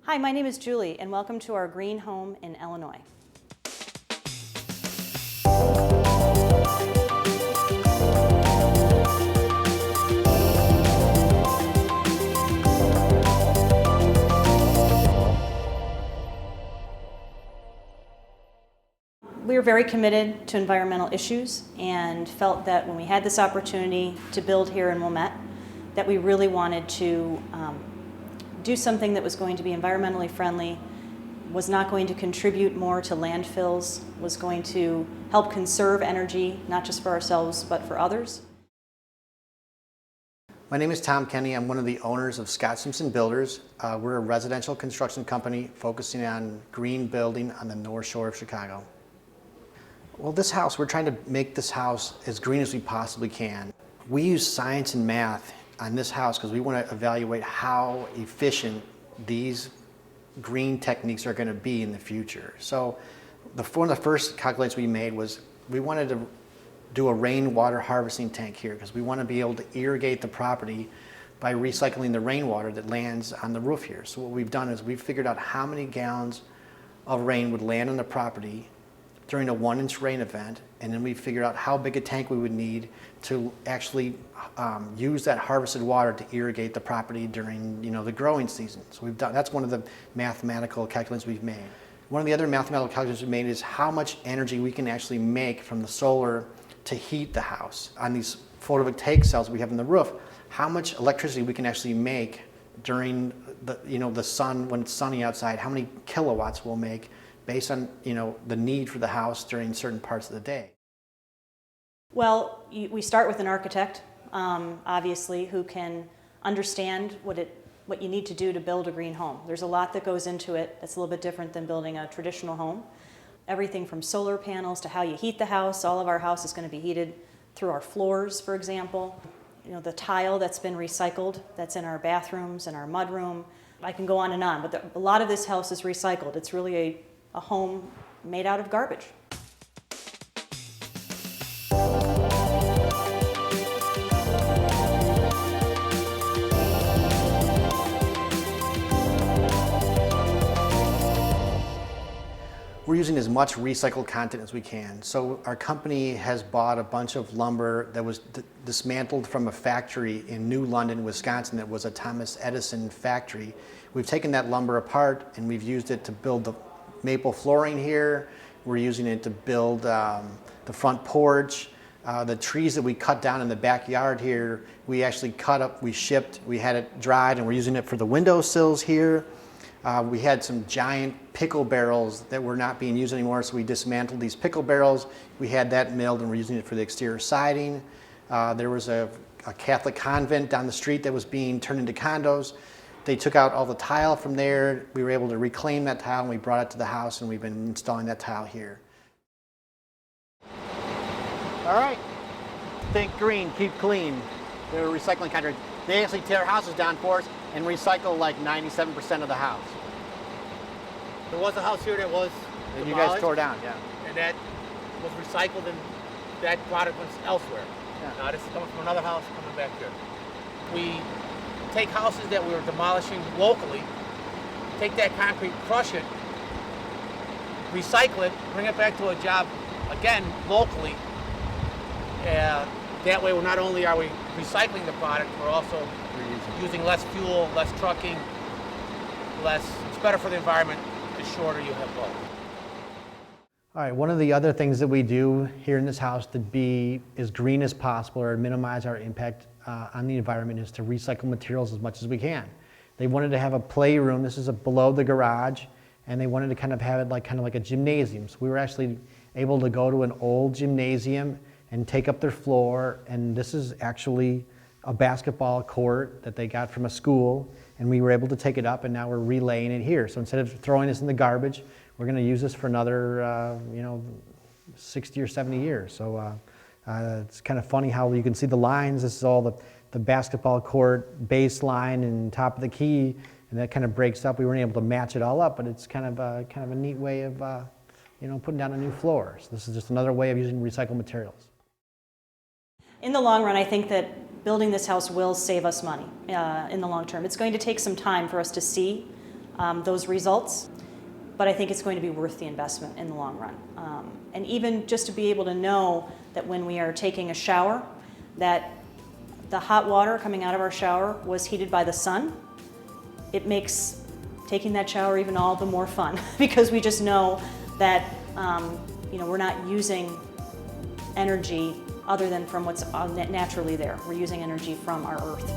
Hi, my name is Julie, and welcome to our green home in Illinois. We are very committed to environmental issues and felt that when we had this opportunity to build here in Wilmette, that we really wanted to do something that was going to be environmentally friendly, was not going to contribute more to landfills, was going to help conserve energy, not just for ourselves, but for others. My name is Tom Kenny. I'm one of the owners of Simpson Builders. We're a residential construction company focusing on green building on the North Shore of Chicago. Well, this house, we're trying to make this house as green as we possibly can. We use science and math on this house because we want to evaluate how efficient these green techniques are going to be in the future. So one of the first calculations we made was we wanted to do a rainwater harvesting tank here because we want to be able to irrigate the property by recycling the rainwater that lands on the roof here. So what we've done is we've figured out how many gallons of rain would land on the property during a 1-inch rain event, and then we figured out how big a tank we would need to actually use that harvested water to irrigate the property during the growing season. So that's one of the mathematical calculations we've made. One of the other mathematical calculations we've made is how much energy we can actually make from the solar to heat the house. On these photovoltaic cells we have in the roof, how much electricity we can actually make during the sun, when it's sunny outside, how many kilowatts we'll make based on the need for the house during certain parts of the day. Well, we start with an architect, obviously, who can understand what you need to do to build a green home. There's a lot that goes into it that's a little bit different than building a traditional home. Everything from solar panels to how you heat the house. All of our house is going to be heated through our floors, for example. The tile that's been recycled, that's in our bathrooms and our mudroom. I can go on, but a lot of this house is recycled. It's really a home made out of garbage. We're using as much recycled content as we can. So our company has bought a bunch of lumber that was dismantled from a factory in New London, Wisconsin that was a Thomas Edison factory. We've taken that lumber apart and we've used it to build the maple flooring here. We're using it to build the front porch. The trees that we cut down in the backyard here, we actually cut up, we shipped, we had it dried, and we're using it for the windowsills here. We had some giant pickle barrels that were not being used anymore, so we dismantled these pickle barrels. We had that milled and we're using it for the exterior siding. There was a Catholic convent down the street that was being turned into condos. They took out all the tile from there. We were able to reclaim that tile and we brought it to the house, and we've been installing that tile here. All right, think green, keep clean. They're a recycling contract. They actually tear houses down for us and recycle like 97% of the house. There was a house here that was And you guys tore down, yeah. And that was recycled, and that product went elsewhere. Yeah. Now this is coming from another house coming back here. We take houses that we were demolishing locally, take that concrete, crush it, recycle it, bring it back to a job again locally. That way, not only are we recycling the product, we're also using less fuel, less trucking, it's better for the environment the shorter you have both. All right, one of the other things that we do here in this house to be as green as possible or minimize our impact on the environment is to recycle materials as much as we can. They wanted to have a playroom. This is below the garage, and they wanted to kind of have it kind of like a gymnasium. So we were actually able to go to an old gymnasium and take up their floor, and this is actually a basketball court that they got from a school, and we were able to take it up, and now we're relaying it here. So instead of throwing this in the garbage, we're going to use this for another 60 or 70 years. So it's kind of funny how you can see the lines. This is all the basketball court baseline and top of the key, and that kind of breaks up. We weren't able to match it all up, but it's kind of a neat way of putting down a new floor. So this is just another way of using recycled materials. In the long run, I think that building this house will save us money in the long term. It's going to take some time for us to see those results, but I think it's going to be worth the investment in the long run. And even just to be able to know that when we are taking a shower, that the hot water coming out of our shower was heated by the sun, it makes taking that shower even all the more fun because we just know that we're not using energy other than from what's naturally there. We're using energy from our earth.